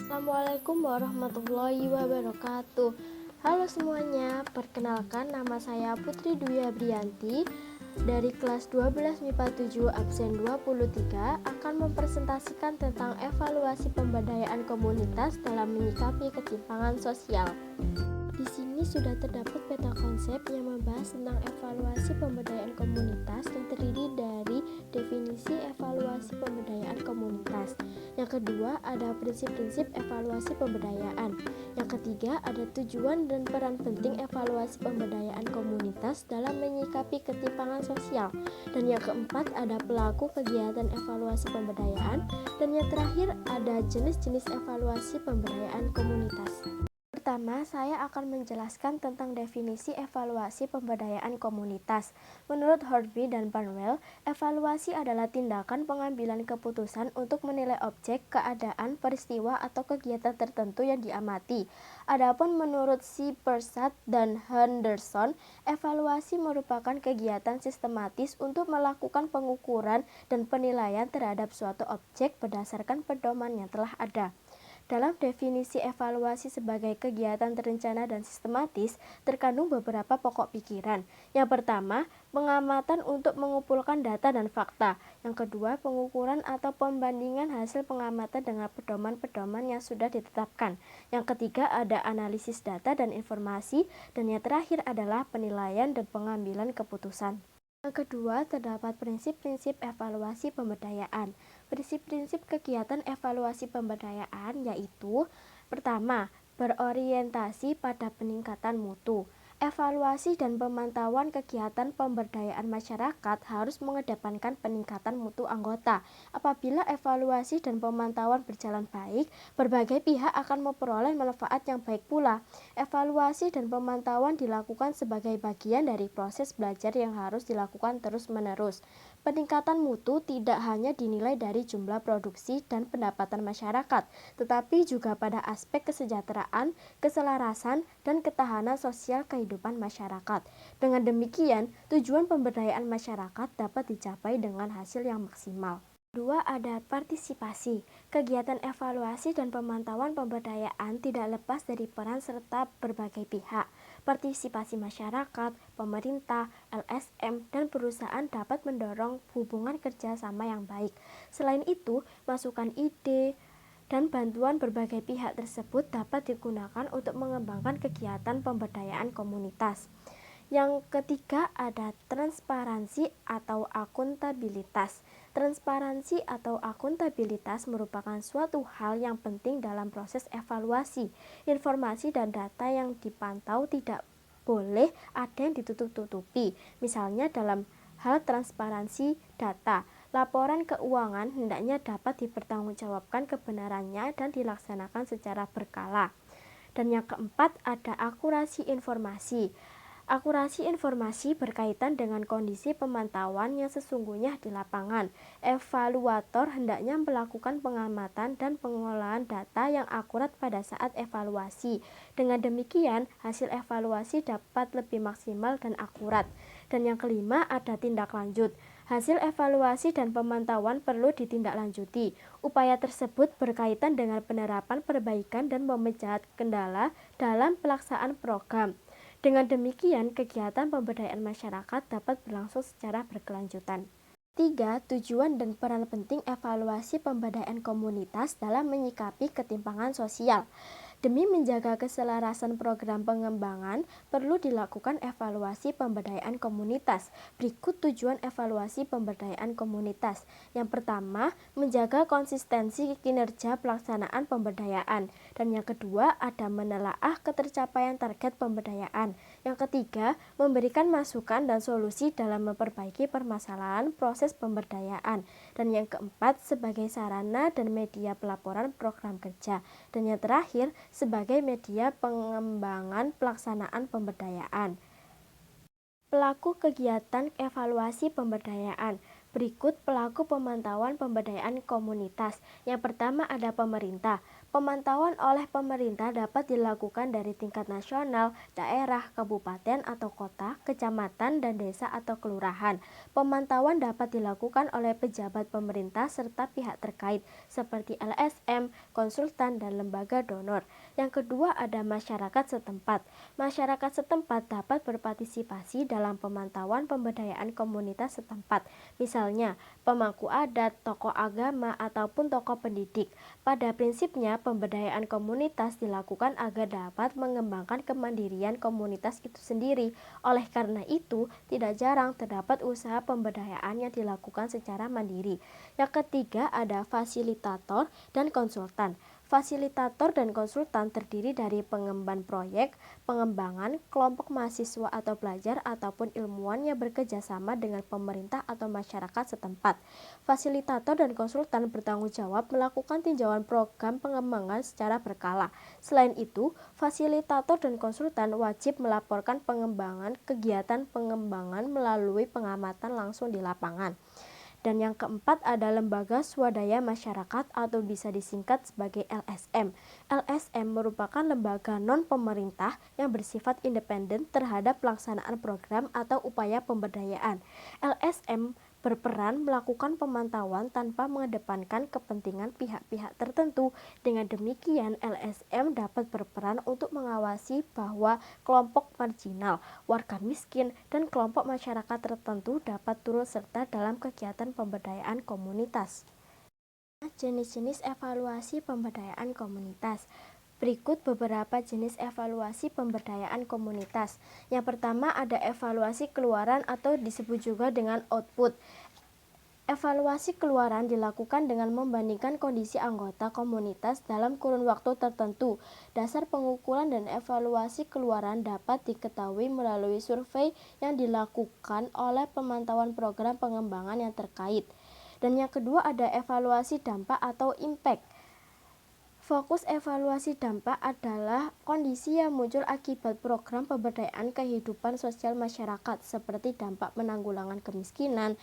Assalamualaikum warahmatullahi wabarakatuh. Halo semuanya, perkenalkan nama saya Putri Dwi Abrianti dari kelas 12 MIPA 7 absen 23 akan mempresentasikan tentang evaluasi pemberdayaan komunitas dalam menyikapi ketimpangan sosial. Di sini sudah terdapat peta konsep yang membahas tentang evaluasi pemberdayaan komunitas yang terdiri dari definisi evaluasi pemberdayaan komunitas. Yang kedua ada prinsip-prinsip evaluasi pemberdayaan. Yang ketiga ada tujuan dan peran penting evaluasi pemberdayaan komunitas dalam menyikapi ketimpangan sosial. Dan yang keempat ada pelaku kegiatan evaluasi pemberdayaan. Dan yang terakhir ada jenis-jenis evaluasi pemberdayaan komunitas. Pertama, saya akan menjelaskan tentang definisi evaluasi pemberdayaan komunitas. Menurut Hornby dan Barnwell, evaluasi adalah tindakan pengambilan keputusan untuk menilai objek, keadaan, peristiwa, atau kegiatan tertentu yang diamati. Adapun menurut C. Persad dan Henderson, evaluasi merupakan kegiatan sistematis untuk melakukan pengukuran dan penilaian terhadap suatu objek berdasarkan pedoman yang telah ada. Dalam definisi evaluasi sebagai kegiatan terencana dan sistematis, terkandung beberapa pokok pikiran. Yang pertama, pengamatan untuk mengumpulkan data dan fakta. Yang kedua, pengukuran atau pembandingan hasil pengamatan dengan pedoman-pedoman yang sudah ditetapkan. Yang ketiga, ada analisis data dan informasi. Dan yang terakhir adalah penilaian dan pengambilan keputusan. Yang kedua, terdapat prinsip-prinsip evaluasi pemberdayaan. Prinsip-prinsip kegiatan evaluasi pemberdayaan yaitu: pertama, berorientasi pada peningkatan mutu. Evaluasi dan pemantauan kegiatan pemberdayaan masyarakat harus mengedepankan peningkatan mutu anggota. Apabila evaluasi dan pemantauan berjalan baik, berbagai pihak akan memperoleh manfaat yang baik pula. Evaluasi dan pemantauan dilakukan sebagai bagian dari proses belajar yang harus dilakukan terus-menerus. Peningkatan mutu tidak hanya dinilai dari jumlah produksi dan pendapatan masyarakat, tetapi juga pada aspek kesejahteraan, keselarasan, dan ketahanan sosial kehidupan masyarakat. Dengan demikian, tujuan pemberdayaan masyarakat dapat dicapai dengan hasil yang maksimal. Kedua, ada partisipasi. Kegiatan evaluasi dan pemantauan pemberdayaan tidak lepas dari peran serta berbagai pihak. Partisipasi masyarakat, pemerintah, LSM, dan perusahaan dapat mendorong hubungan kerjasama yang baik. Selain itu, masukan ide dan bantuan berbagai pihak tersebut dapat digunakan untuk mengembangkan kegiatan pemberdayaan komunitas. Yang ketiga ada transparansi atau akuntabilitas. Transparansi atau akuntabilitas merupakan suatu hal yang penting dalam proses evaluasi. Informasi dan data yang dipantau tidak boleh ada yang ditutup-tutupi. Misalnya dalam hal transparansi data, laporan keuangan hendaknya dapat dipertanggungjawabkan kebenarannya dan dilaksanakan secara berkala. Dan yang keempat ada akurasi informasi. Akurasi informasi berkaitan dengan kondisi pemantauan yang sesungguhnya di lapangan. Evaluator hendaknya melakukan pengamatan dan pengolahan data yang akurat pada saat evaluasi. Dengan demikian, hasil evaluasi dapat lebih maksimal dan akurat. Dan yang kelima ada tindak lanjut. Hasil evaluasi dan pemantauan perlu ditindaklanjuti. Upaya tersebut berkaitan dengan penerapan perbaikan dan pemecahan kendala dalam pelaksanaan program. Dengan demikian, kegiatan pemberdayaan masyarakat dapat berlangsung secara berkelanjutan. 3. Tujuan dan peran penting evaluasi pemberdayaan komunitas dalam menyikapi ketimpangan sosial. Demi menjaga keselarasan program pengembangan, perlu dilakukan evaluasi pemberdayaan komunitas. Berikut tujuan evaluasi pemberdayaan komunitas. Yang pertama, menjaga konsistensi kinerja pelaksanaan pemberdayaan. Dan yang kedua, ada menelaah ketercapaian target pemberdayaan. Yang ketiga, memberikan masukan dan solusi dalam memperbaiki permasalahan proses pemberdayaan. Dan yang keempat, sebagai sarana dan media pelaporan program kerja. Dan yang terakhir, sebagai media pengembangan pelaksanaan pemberdayaan. Pelaku kegiatan evaluasi pemberdayaan. Berikut pelaku pemantauan pemberdayaan komunitas. Yang pertama ada pemerintah. Pemantauan oleh pemerintah dapat dilakukan dari tingkat nasional, daerah, kabupaten atau kota, kecamatan, dan desa atau kelurahan. Pemantauan dapat dilakukan oleh pejabat pemerintah serta pihak terkait seperti LSM, konsultan, dan lembaga donor. Yang kedua ada masyarakat setempat. Masyarakat setempat dapat berpartisipasi dalam pemantauan pemberdayaan komunitas setempat, misalnya pemangku adat, tokoh agama, ataupun tokoh pendidik. Pada prinsipnya, pemberdayaan komunitas dilakukan agar dapat mengembangkan kemandirian komunitas itu sendiri. Oleh karena itu, tidak jarang terdapat usaha pemberdayaan yang dilakukan secara mandiri. Yang ketiga ada fasilitator dan konsultan. Fasilitator dan konsultan terdiri dari pengemban proyek, pengembangan, kelompok mahasiswa atau pelajar ataupun ilmuwan yang bekerja sama dengan pemerintah atau masyarakat setempat. Fasilitator dan konsultan bertanggung jawab melakukan tinjauan program pengembangan secara berkala. Selain itu, fasilitator dan konsultan wajib melaporkan pengembangan kegiatan pengembangan melalui pengamatan langsung di lapangan. Dan yang keempat ada lembaga swadaya masyarakat atau bisa disingkat sebagai LSM. LSM merupakan lembaga non-pemerintah yang bersifat independen terhadap pelaksanaan program atau upaya pemberdayaan. LSM berperan melakukan pemantauan tanpa mengedepankan kepentingan pihak-pihak tertentu. Dengan demikian, LSM dapat berperan untuk mengawasi bahwa kelompok marginal, warga miskin, dan kelompok masyarakat tertentu dapat turut serta dalam kegiatan pemberdayaan komunitas. Jenis-jenis evaluasi pemberdayaan komunitas. Berikut beberapa jenis evaluasi pemberdayaan komunitas. Yang pertama ada evaluasi keluaran atau disebut juga dengan output. Evaluasi keluaran dilakukan dengan membandingkan kondisi anggota komunitas dalam kurun waktu tertentu. Dasar pengukuran dan evaluasi keluaran dapat diketahui melalui survei yang dilakukan oleh pemantauan program pengembangan yang terkait. Dan yang kedua ada evaluasi dampak atau impact. Fokus evaluasi dampak adalah kondisi yang muncul akibat program pemberdayaan kehidupan sosial masyarakat seperti dampak penanggulangan kemiskinan,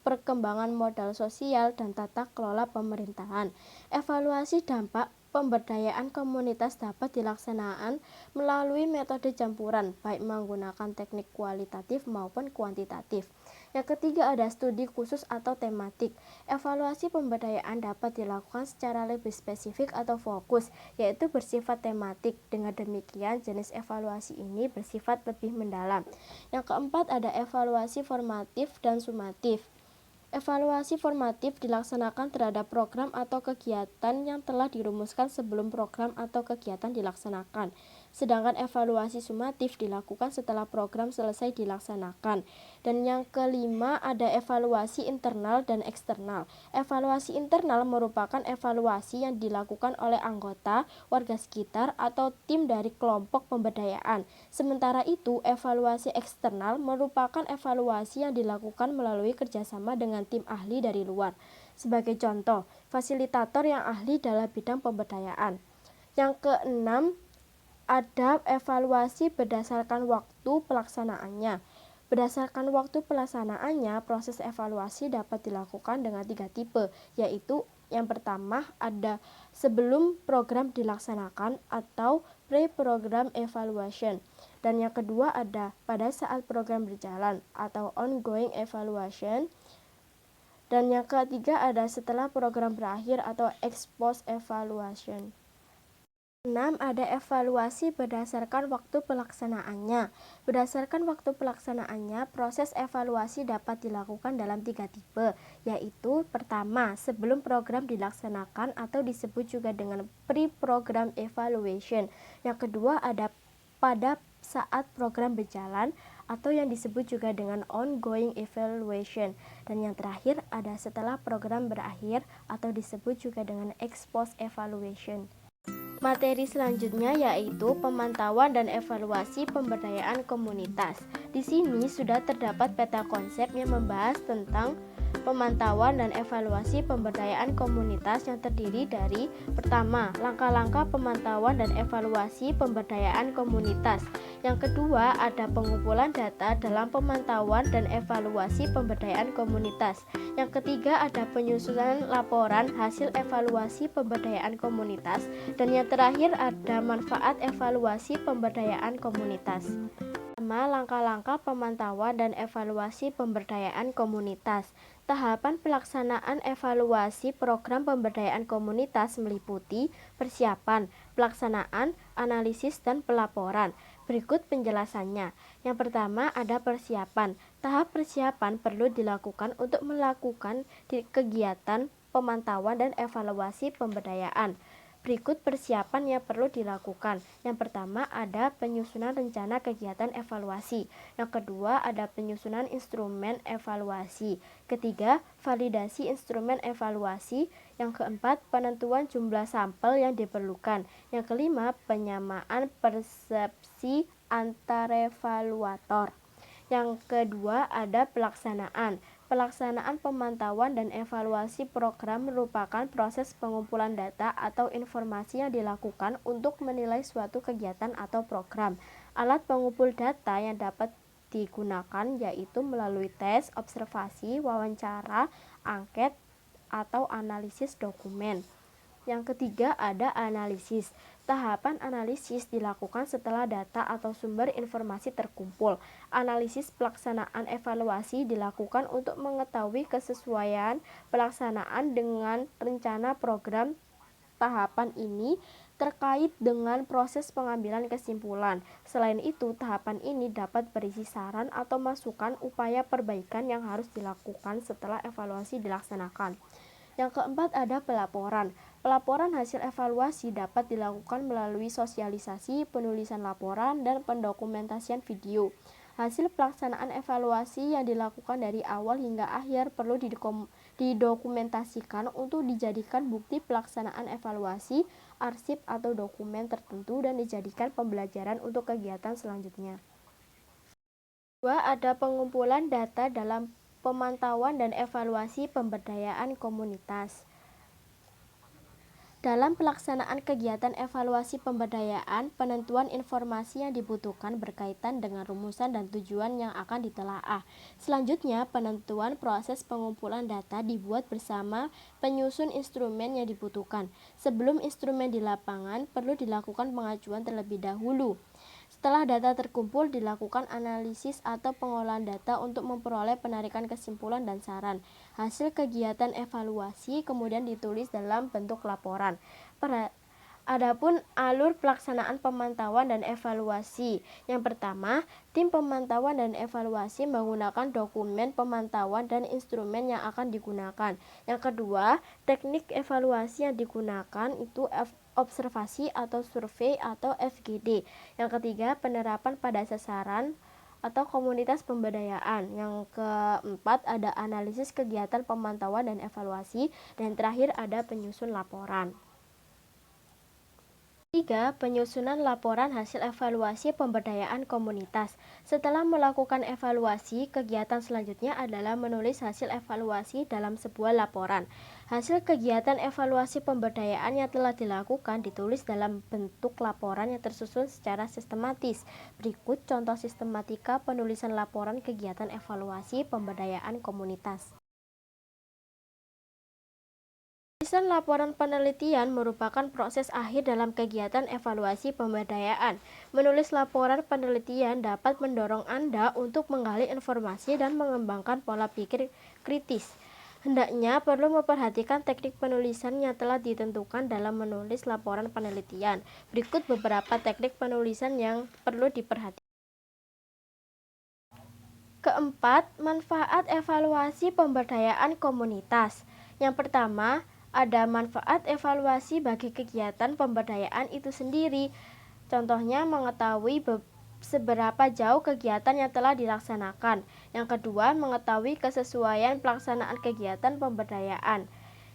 perkembangan modal sosial, dan tata kelola pemerintahan. Evaluasi dampak pemberdayaan komunitas dapat dilaksanakan melalui metode campuran, baik menggunakan teknik kualitatif maupun kuantitatif. Yang ketiga ada studi khusus atau tematik. Evaluasi pemberdayaan dapat dilakukan secara lebih spesifik atau fokus, yaitu bersifat tematik. Dengan demikian, jenis evaluasi ini bersifat lebih mendalam. Yang keempat ada evaluasi formatif dan sumatif. Evaluasi formatif dilaksanakan terhadap program atau kegiatan yang telah dirumuskan sebelum program atau kegiatan dilaksanakan. Sedangkan evaluasi sumatif dilakukan setelah program selesai dilaksanakan. Dan yang kelima ada evaluasi internal dan eksternal. Evaluasi internal merupakan evaluasi yang dilakukan oleh anggota, warga sekitar, atau tim dari kelompok pemberdayaan. Sementara itu, evaluasi eksternal merupakan evaluasi yang dilakukan melalui kerjasama dengan tim ahli dari luar. Sebagai contoh, fasilitator yang ahli dalam bidang pemberdayaan. Yang keenam, ada evaluasi berdasarkan waktu pelaksanaannya. Berdasarkan waktu pelaksanaannya, proses evaluasi dapat dilakukan dengan 3 tipe, yaitu yang pertama ada sebelum program dilaksanakan atau pre-program evaluation. Dan yang kedua ada pada saat program berjalan atau ongoing evaluation. Dan yang ketiga ada setelah program berakhir atau ex post evaluation. 6. Ada evaluasi berdasarkan waktu pelaksanaannya. Berdasarkan waktu pelaksanaannya, proses evaluasi dapat dilakukan dalam 3 tipe, yaitu pertama, sebelum program dilaksanakan atau disebut juga dengan pre-program evaluation. Yang kedua ada pada saat program berjalan atau yang disebut juga dengan ongoing evaluation. Dan yang terakhir ada setelah program berakhir atau disebut juga dengan ex post evaluation. Materi selanjutnya yaitu pemantauan dan evaluasi pemberdayaan komunitas. Di sini sudah terdapat peta konsep yang membahas tentang pemantauan dan evaluasi pemberdayaan komunitas yang terdiri dari: pertama, langkah-langkah pemantauan dan evaluasi pemberdayaan komunitas. Yang kedua, ada pengumpulan data dalam pemantauan dan evaluasi pemberdayaan komunitas. Yang ketiga, ada penyusunan laporan hasil evaluasi pemberdayaan komunitas. Dan yang terakhir, ada manfaat evaluasi pemberdayaan komunitas. Pertama, langkah-langkah pemantauan dan evaluasi pemberdayaan komunitas. Tahapan pelaksanaan evaluasi program pemberdayaan komunitas meliputi persiapan, pelaksanaan, analisis, dan pelaporan. Berikut penjelasannya. Yang pertama, ada persiapan. Tahap persiapan perlu dilakukan untuk melakukan kegiatan pemantauan dan evaluasi pemberdayaan. Berikut persiapan yang perlu dilakukan. Yang pertama, ada penyusunan rencana kegiatan evaluasi. Yang kedua, ada penyusunan instrumen evaluasi. Ketiga, validasi instrumen evaluasi. Yang keempat, penentuan jumlah sampel yang diperlukan. Yang kelima, penyamaan persepsi antar evaluator. Yang kedua, ada pelaksanaan. Pelaksanaan pemantauan dan evaluasi program merupakan proses pengumpulan data atau informasi yang dilakukan untuk menilai suatu kegiatan atau program. Alat pengumpul data yang dapat digunakan yaitu melalui tes, observasi, wawancara, angket, atau analisis dokumen. Yang ketiga, ada analisis. Tahapan analisis dilakukan setelah data atau sumber informasi terkumpul. Analisis pelaksanaan evaluasi dilakukan untuk mengetahui kesesuaian pelaksanaan dengan rencana program. Tahapan ini terkait dengan proses pengambilan kesimpulan. Selain itu, tahapan ini dapat berisi saran atau masukan upaya perbaikan yang harus dilakukan setelah evaluasi dilaksanakan. Yang keempat, ada pelaporan. Pelaporan hasil evaluasi dapat dilakukan melalui sosialisasi, penulisan laporan, dan pendokumentasian video. Hasil pelaksanaan evaluasi yang dilakukan dari awal hingga akhir perlu didokumentasikan untuk dijadikan bukti pelaksanaan evaluasi, arsip atau dokumen tertentu, dan dijadikan pembelajaran untuk kegiatan selanjutnya. Kedua, ada pengumpulan data dalam pemantauan dan evaluasi pemberdayaan komunitas. Dalam pelaksanaan kegiatan evaluasi pemberdayaan, penentuan informasi yang dibutuhkan berkaitan dengan rumusan dan tujuan yang akan ditelaah. Selanjutnya, penentuan proses pengumpulan data dibuat bersama penyusun instrumen yang dibutuhkan. Sebelum instrumen di lapangan, perlu dilakukan pengajuan terlebih dahulu. Setelah data terkumpul, dilakukan analisis atau pengolahan data untuk memperoleh penarikan kesimpulan dan saran. Hasil kegiatan evaluasi kemudian ditulis dalam bentuk laporan. Adapun alur pelaksanaan pemantauan dan evaluasi. Yang pertama, tim pemantauan dan evaluasi menggunakan dokumen pemantauan dan instrumen yang akan digunakan. Yang kedua, teknik evaluasi yang digunakan itu observasi atau survei atau FGD. Yang ketiga, penerapan pada sasaran atau komunitas pemberdayaan. Yang keempat, ada analisis kegiatan pemantauan dan evaluasi. Dan terakhir, ada penyusun laporan. 3. Penyusunan laporan hasil evaluasi pemberdayaan komunitas. Setelah melakukan evaluasi, kegiatan selanjutnya adalah menulis hasil evaluasi dalam sebuah laporan. Hasil kegiatan evaluasi pemberdayaan yang telah dilakukan ditulis dalam bentuk laporan yang tersusun secara sistematis. Berikut contoh sistematika penulisan laporan kegiatan evaluasi pemberdayaan komunitas. Penulisan laporan penelitian merupakan proses akhir dalam kegiatan evaluasi pemberdayaan. Menulis laporan penelitian dapat mendorong Anda untuk menggali informasi dan mengembangkan pola pikir kritis. Hendaknya perlu memperhatikan teknik penulisan yang telah ditentukan dalam menulis laporan penelitian. Berikut beberapa teknik penulisan yang perlu diperhatikan. Keempat, manfaat evaluasi pemberdayaan komunitas. Yang pertama, ada manfaat evaluasi bagi kegiatan pemberdayaan itu sendiri. Contohnya mengetahui seberapa jauh kegiatan yang telah dilaksanakan. Yang kedua, mengetahui kesesuaian pelaksanaan kegiatan pemberdayaan.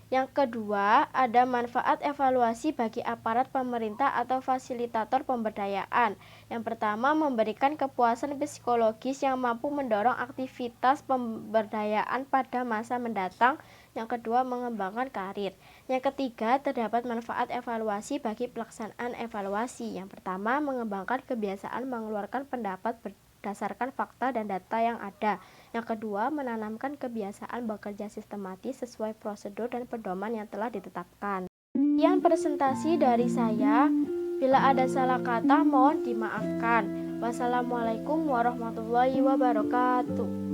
Yang kedua, ada manfaat evaluasi bagi aparat pemerintah atau fasilitator pemberdayaan. Yang pertama, memberikan kepuasan psikologis yang mampu mendorong aktivitas pemberdayaan pada masa mendatang. Yang kedua, mengembangkan karir. Yang ketiga, terdapat manfaat evaluasi bagi pelaksanaan evaluasi. Yang pertama, mengembangkan kebiasaan mengeluarkan pendapat berdasarkan fakta dan data yang ada. Yang kedua, menanamkan kebiasaan bekerja sistematis sesuai prosedur dan pedoman yang telah ditetapkan. Sekian presentasi dari saya. Bila ada salah kata, mohon dimaafkan. Wassalamualaikum warahmatullahi wabarakatuh.